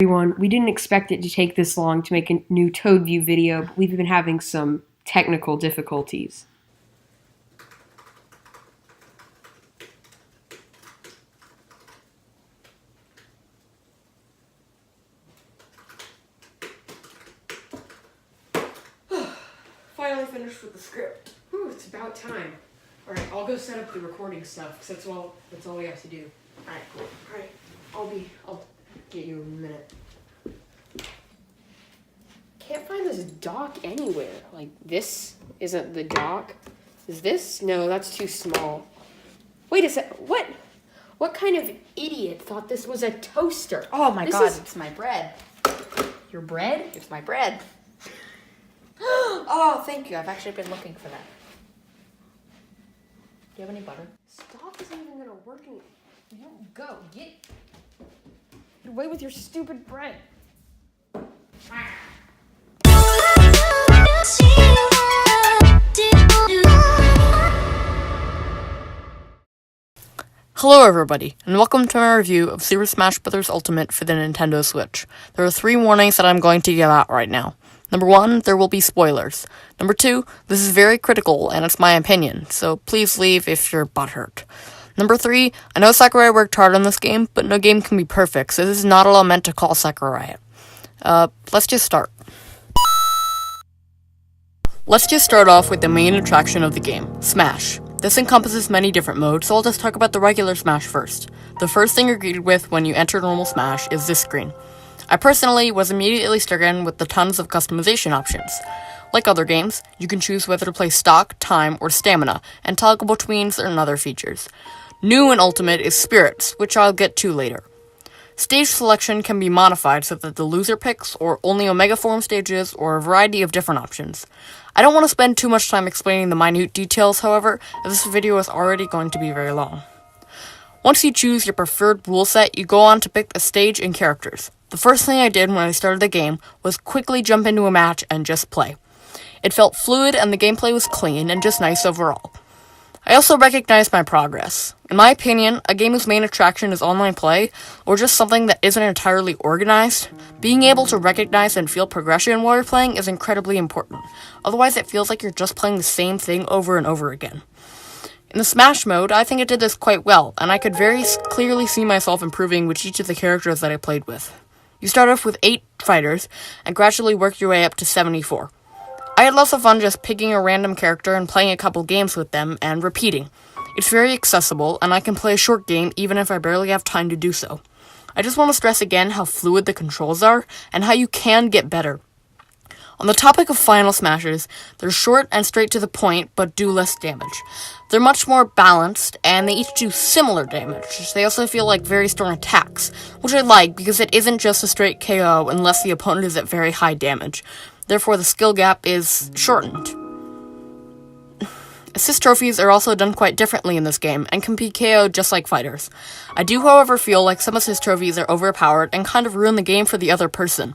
Everyone, we didn't expect it to take this long to make a new ToadView video, but we've been having some technical difficulties. Finally finished with the script. Whew, it's about time. Alright, I'll go set up the recording stuff, because that's all we have to do. Alright, cool. Alright, I'll get you in a minute. Can't find this dock anywhere. Like, this isn't the dock. Is this? No, that's too small. Wait a sec. What? What kind of idiot thought this was a toaster? Oh my god, it's my bread. Your bread? It's my bread. Oh, thank you. I've actually been looking for that. Do you have any butter? Stock isn't even gonna work anymore. Go, get away with your stupid bread. Hello everybody, and welcome to my review of Super Smash Bros. Ultimate for the Nintendo Switch. There are 3 warnings that I'm going to give out right now. Number 1, there will be spoilers. Number 2, this is very critical, and it's my opinion, so please leave if you're butthurt. Number 3, I know Sakurai worked hard on this game, but no game can be perfect, so this is not all meant to call Sakurai. Let's just start. Let's just start off with the main attraction of the game, Smash. This encompasses many different modes, so I'll just talk about the regular Smash first. The first thing you're greeted with when you enter normal Smash is this screen. I personally was immediately stricken with the tons of customization options. Like other games, you can choose whether to play stock, time, or stamina, and toggle between certain other features. New in Ultimate is Spirits, which I'll get to later. Stage selection can be modified so that the loser picks, or only Omega Form stages, or a variety of different options. I don't want to spend too much time explaining the minute details, however, as this video is already going to be very long. Once you choose your preferred rule set, you go on to pick a stage and characters. The first thing I did when I started the game was quickly jump into a match and just play. It felt fluid and the gameplay was clean and just nice overall. I also recognized my progress. In my opinion, a game whose main attraction is online play, or just something that isn't entirely organized, being able to recognize and feel progression while you're playing is incredibly important. Otherwise, it feels like you're just playing the same thing over and over again. In the Smash mode, I think it did this quite well, and I could very clearly see myself improving with each of the characters that I played with. You start off with 8 fighters, and gradually work your way up to 74. I had lots of fun just picking a random character and playing a couple games with them, and repeating. It's very accessible, and I can play a short game even if I barely have time to do so. I just want to stress again how fluid the controls are, and how you can get better. On the topic of final smashes, they're short and straight to the point, but do less damage. They're much more balanced, and they each do similar damage. They also feel like very strong attacks, which I like because it isn't just a straight KO unless the opponent is at very high damage. Therefore, the skill gap is shortened. Assist trophies are also done quite differently in this game, and can be KO'd just like fighters. I do, however, feel like some assist trophies are overpowered and kind of ruin the game for the other person.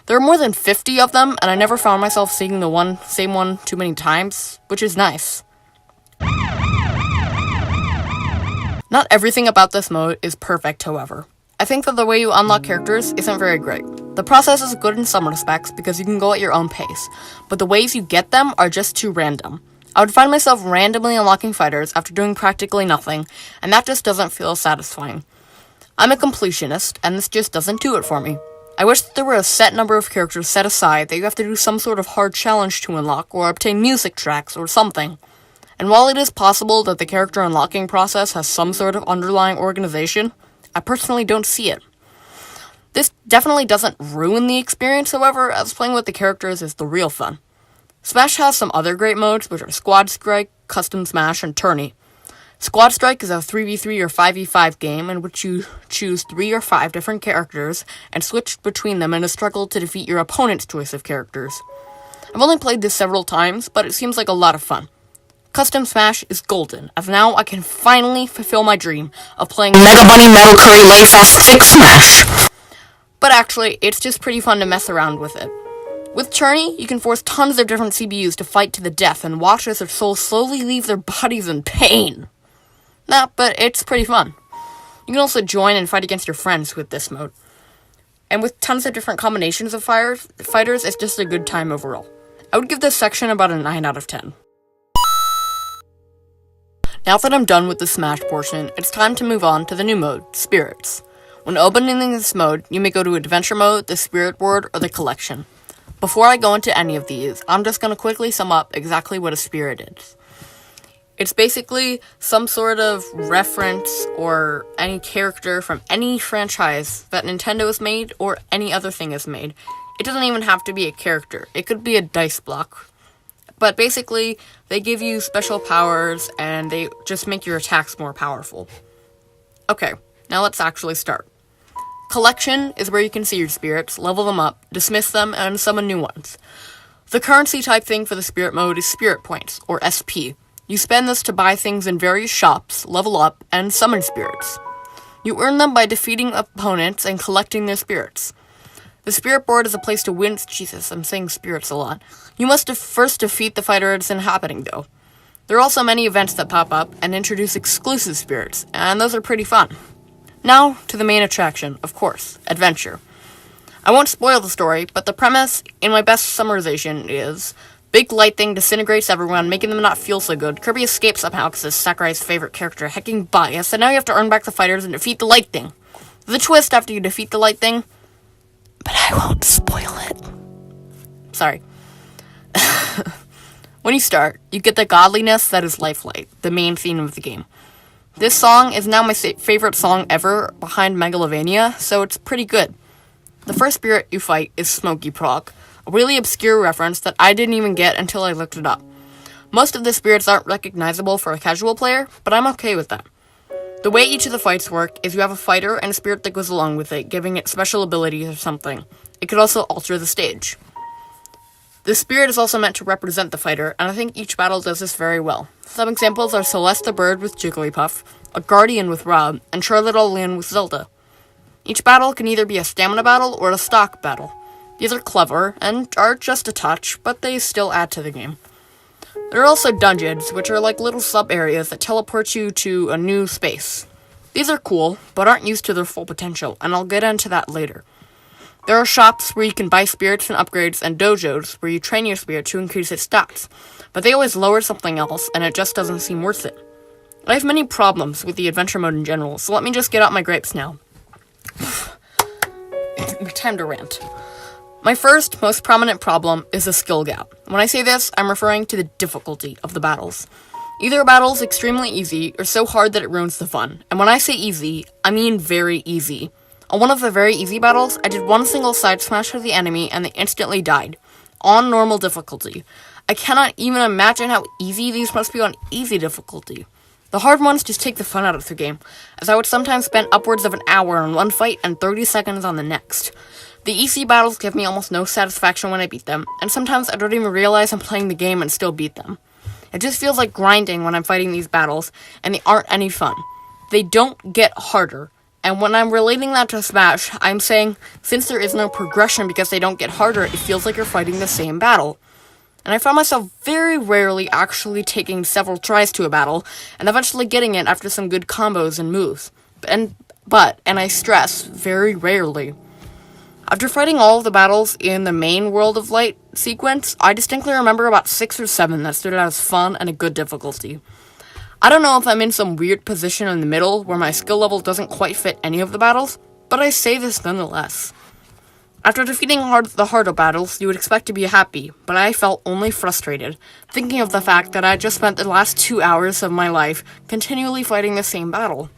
There are more than 50 of them, and I never found myself seeing the same one too many times, which is nice. Not everything about this mode is perfect, however. I think that the way you unlock characters isn't very great. The process is good in some respects because you can go at your own pace, but the ways you get them are just too random. I would find myself randomly unlocking fighters after doing practically nothing, and that just doesn't feel satisfying. I'm a completionist, and this just doesn't do it for me. I wish that there were a set number of characters set aside that you have to do some sort of hard challenge to unlock, or obtain music tracks, or something. And while it is possible that the character unlocking process has some sort of underlying organization, I personally don't see it. This definitely doesn't ruin the experience, however, as playing with the characters is the real fun. Smash has some other great modes, which are Squad Strike, Custom Smash, and Tourney. Squad Strike is a 3v3 or 5v5 game in which you choose 3 or 5 different characters and switch between them in a struggle to defeat your opponent's choice of characters. I've only played this several times, but it seems like a lot of fun. Custom Smash is golden, as now I can finally fulfill my dream of playing Mega Bunny Metal Curry Lay Fast 6 Smash. But actually, it's just pretty fun to mess around with it. With Tourney, you can force tons of different CBUs to fight to the death and watch as their souls slowly leave their bodies in pain. Nah, but it's pretty fun. You can also join and fight against your friends with this mode. and with tons of different combinations of fighters, it's just a good time overall. I would give this section about a 9 out of 10. Now that I'm done with the Smash portion, it's time to move on to the new mode, Spirits. When opening this mode, you may go to Adventure Mode, the Spirit Board, or the Collection. Before I go into any of these, I'm just going to quickly sum up exactly what a spirit is. It's basically some sort of reference or any character from any franchise that Nintendo has made or any other thing has made. It doesn't even have to be a character. It could be a dice block. But basically, they give you special powers, and they just make your attacks more powerful. Okay, now let's actually start. Collection is where you can see your spirits, level them up, dismiss them, and summon new ones. The currency type thing for the spirit mode is spirit points, or SP. You spend this to buy things in various shops, level up, and summon spirits. You earn them by defeating opponents and collecting their spirits. The spirit board is a place to win. Jesus, I'm saying spirits a lot. You must first defeat the fighter it's inhabiting, though. There are also many events that pop up and introduce exclusive spirits, and those are pretty fun. Now, to the main attraction, of course, adventure. I won't spoil the story, but the premise, in my best summarization, is big light thing disintegrates everyone, making them not feel so good. Kirby escapes somehow because it's Sakurai's favorite character, hecking bias, and now you have to earn back the fighters and defeat the light thing. The twist after you defeat the light thing, but I won't spoil it. Sorry. When you start, you get the godliness that is Lifelight, the main theme of the game. This song is now my favorite song ever, behind Megalovania, so it's pretty good. The first spirit you fight is Smokey Prog, a really obscure reference that I didn't even get until I looked it up. Most of the spirits aren't recognizable for a casual player, but I'm okay with that. The way each of the fights work is you have a fighter and a spirit that goes along with it, giving it special abilities or something. It could also alter the stage. The spirit is also meant to represent the fighter, and I think each battle does this very well. Some examples are Celeste the Bird with Jigglypuff, a Guardian with Rob, and Charlotte O'Lynn with Zelda. Each battle can either be a stamina battle or a stock battle. These are clever, and are just a touch, but they still add to the game. There are also dungeons, which are like little sub-areas that teleport you to a new space. These are cool, but aren't used to their full potential, and I'll get into that later. There are shops where you can buy spirits and upgrades, and dojos where you train your spirit to increase its stats, but they always lower something else, and it just doesn't seem worth it. I have many problems with the adventure mode in general, so let me just get out my gripes now. Time to rant. My first, most prominent problem is the skill gap. When I say this, I'm referring to the difficulty of the battles. Either a battle is extremely easy, or so hard that it ruins the fun. And when I say easy, I mean very easy. On one of the very easy battles, I did one single side smash of the enemy and they instantly died. On normal difficulty. I cannot even imagine how easy these must be on easy difficulty. The hard ones just take the fun out of the game, as I would sometimes spend upwards of an hour on one fight and 30 seconds on the next. The easy battles give me almost no satisfaction when I beat them, and sometimes I don't even realize I'm playing the game and still beat them. It just feels like grinding when I'm fighting these battles, and they aren't any fun. They don't get harder. And when I'm relating that to Smash, I'm saying, since there is no progression because they don't get harder, it feels like you're fighting the same battle. And I found myself very rarely actually taking several tries to a battle, and eventually getting it after some good combos and moves. And I stress, very rarely. After fighting all of the battles in the main World of Light sequence, I distinctly remember about 6 or 7 that stood out as fun and a good difficulty. I don't know if I'm in some weird position in the middle where my skill level doesn't quite fit any of the battles, but I say this nonetheless. After defeating the harder battles, you would expect to be happy, but I felt only frustrated, thinking of the fact that I had just spent the last 2 hours of my life continually fighting the same battle.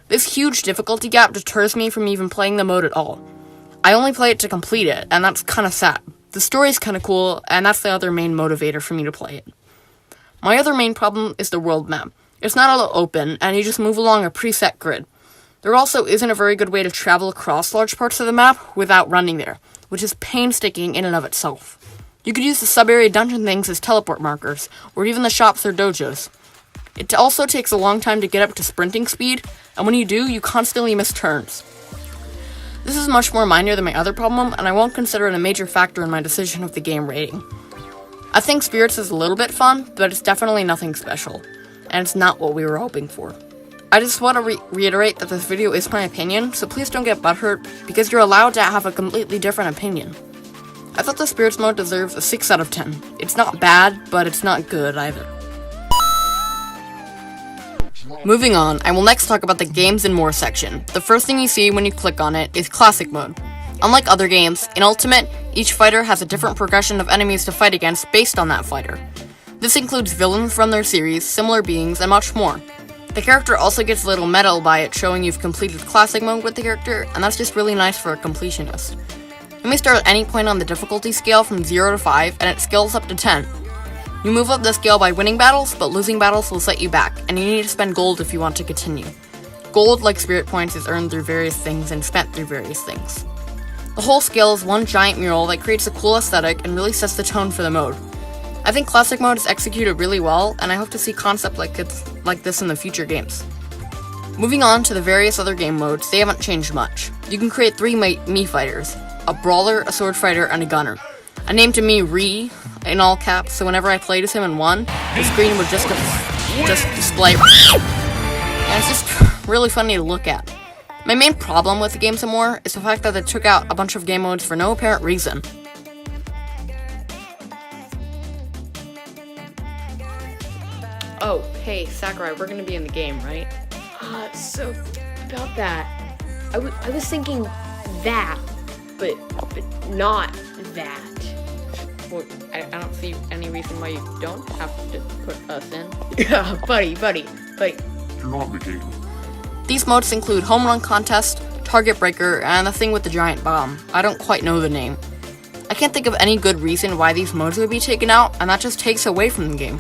This huge difficulty gap deters me from even playing the mode at all. I only play it to complete it, and that's kinda sad. The story's kinda cool, and that's the other main motivator for me to play it. My other main problem is the world map. It's not all open, and you just move along a preset grid. There also isn't a very good way to travel across large parts of the map without running there, which is painstaking in and of itself. You could use the sub-area dungeon things as teleport markers, or even the shops or dojos. It also takes a long time to get up to sprinting speed, and when you do, you constantly miss turns. This is much more minor than my other problem, and I won't consider it a major factor in my decision of the game rating. I think Spirits is a little bit fun, but it's definitely nothing special, and it's not what we were hoping for. I just want to reiterate that this video is my opinion, so please don't get butthurt, because you're allowed to have a completely different opinion. I thought the Spirits mode deserves a 6 out of 10. It's not bad, but it's not good either. Moving on, I will next talk about the Games and More section. The first thing you see when you click on it is Classic mode. Unlike other games, in Ultimate, each fighter has a different progression of enemies to fight against based on that fighter. This includes villains from their series, similar beings, and much more. The character also gets a little medal by it showing you've completed Classic mode with the character, and that's just really nice for a completionist. You may start at any point on the difficulty scale from 0 to 5, and it scales up to 10. You move up the scale by winning battles, but losing battles will set you back, and you need to spend gold if you want to continue. Gold, like spirit points, is earned through various things and spent through various things. The whole scale is one giant mural that creates a cool aesthetic and really sets the tone for the mode. I think Classic mode is executed really well, and I hope to see concepts like this in the future games. Moving on to the various other game modes, they haven't changed much. You can create 3 Mii fighters, a brawler, a sword fighter, and a gunner. I named him Mii in all caps, so whenever I played as him in one, the screen would just display, and it's just really funny to look at. My main problem with the Games and More is the fact that they took out a bunch of game modes for no apparent reason. Oh, hey, Sakurai, we're gonna be in the game, right? So, about that, I was thinking that, but not that. Well, I don't see any reason why you don't have to put us in. Yeah, buddy. You're not in the game. These modes include Home Run Contest, Target Breaker, and the thing with the giant bomb. I don't quite know the name. I can't think of any good reason why these modes would be taken out, and that just takes away from the game.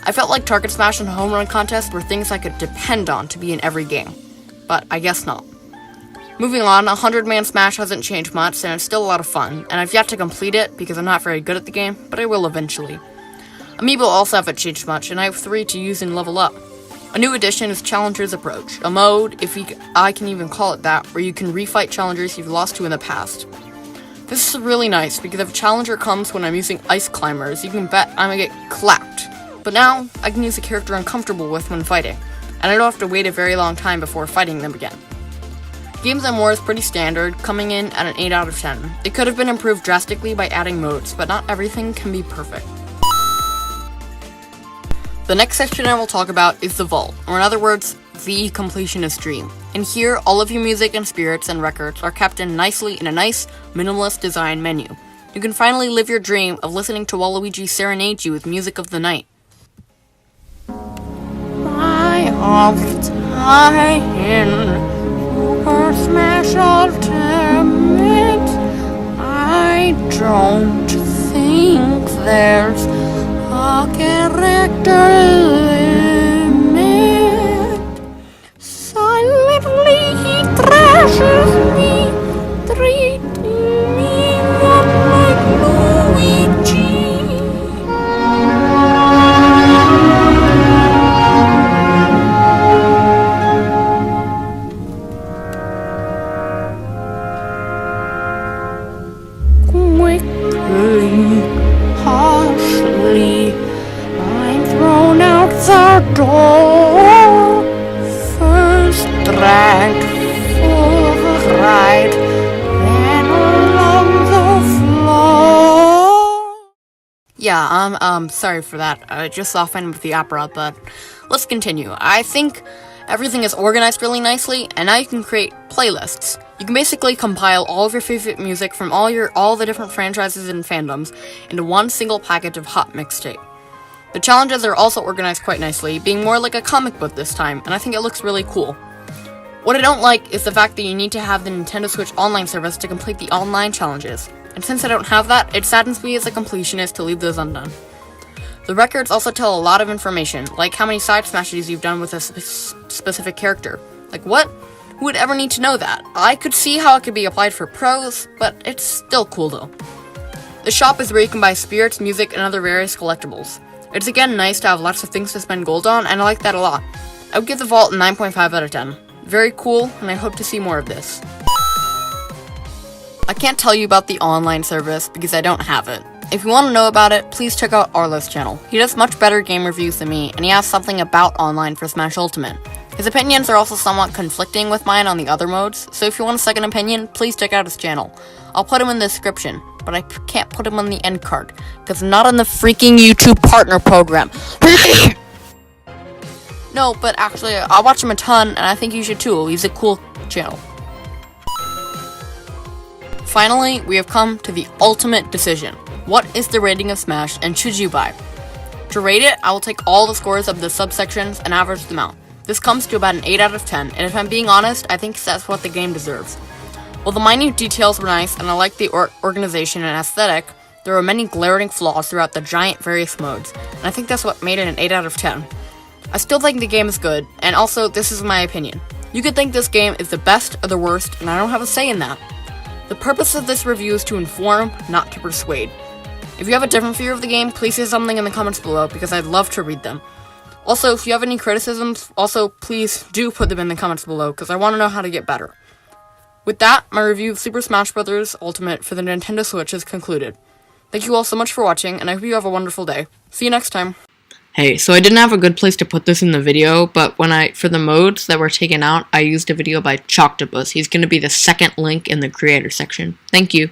I felt like Target Smash and Home Run Contest were things I could depend on to be in every game, but I guess not. Moving on, 100-man Smash hasn't changed much, and it's still a lot of fun, and I've yet to complete it because I'm not very good at the game, but I will eventually. Amiibo also haven't changed much, and I have 3 to use and level up. A new addition is Challenger's Approach, a mode, I can even call it that, where you can refight challengers you've lost to in the past. This is really nice, because if a challenger comes when I'm using Ice Climbers, you can bet I'm gonna get clapped. But now, I can use a character I'm comfortable with when fighting, and I don't have to wait a very long time before fighting them again. Games and More is pretty standard, coming in at an 8 out of 10. It could have been improved drastically by adding modes, but not everything can be perfect. The next section I will talk about is the Vault, or in other words, the completionist dream. And here, all of your music and spirits and records are kept in nicely in a nice, minimalist design menu. You can finally live your dream of listening to Waluigi serenade you with music of the night. My Super Smash Ultimate, I don't think there's a character limit. Silently he thrashes me, treating me up like Luigi. Harshly, I'm thrown out the door. First dragged for the ride, then along the floor. Yeah, I'm sorry for that. I just saw Phantom of the Opera, but let's continue. I think everything is organized really nicely, and now you can create playlists. You can basically compile all of your favorite music from all the different franchises and fandoms into one single package of hot mixtape. The challenges are also organized quite nicely, being more like a comic book this time, and I think it looks really cool. What I don't like is the fact that you need to have the Nintendo Switch Online service to complete the online challenges, and since I don't have that, it saddens me as a completionist to leave those undone. The records also tell a lot of information, like how many side smashes you've done with a specific character. Like what? Who would ever need to know that? I could see how it could be applied for pros, but it's still cool though. The shop is where you can buy spirits, music, and other various collectibles. It's again nice to have lots of things to spend gold on, and I like that a lot. I would give the Vault a 9.5 out of 10. Very cool, and I hope to see more of this. I can't tell you about the online service because I don't have it. If you want to know about it, please check out Arlo's channel. He does much better game reviews than me, and he has something about online for Smash Ultimate. His opinions are also somewhat conflicting with mine on the other modes, so if you want a second opinion, please check out his channel. I'll put him in the description, but I can't put him on the end card, because I'm not on the freaking YouTube partner program. No, but actually, I watch him a ton, and I think you should too. He's a cool channel. Finally, we have come to the ultimate decision. What is the rating of Smash, and should you buy? To rate it, I will take all the scores of the subsections and average them out. This comes to about an 8 out of 10, and if I'm being honest, I think that's what the game deserves. While the minute details were nice, and I like the organization and aesthetic, there were many glaring flaws throughout the giant various modes, and I think that's what made it an 8 out of 10. I still think the game is good, and also, this is my opinion. You could think this game is the best or the worst, and I don't have a say in that. The purpose of this review is to inform, not to persuade. If you have a different view of the game, please say something in the comments below, because I'd love to read them. Also, if you have any criticisms, please do put them in the comments below, because I want to know how to get better. With that, my review of Super Smash Bros. Ultimate for the Nintendo Switch is concluded. Thank you all so much for watching, and I hope you have a wonderful day. See you next time. Hey, so I didn't have a good place to put this in the video, but for the modes that were taken out, I used a video by Choctopus. He's going to be the second link in the creator section. Thank you.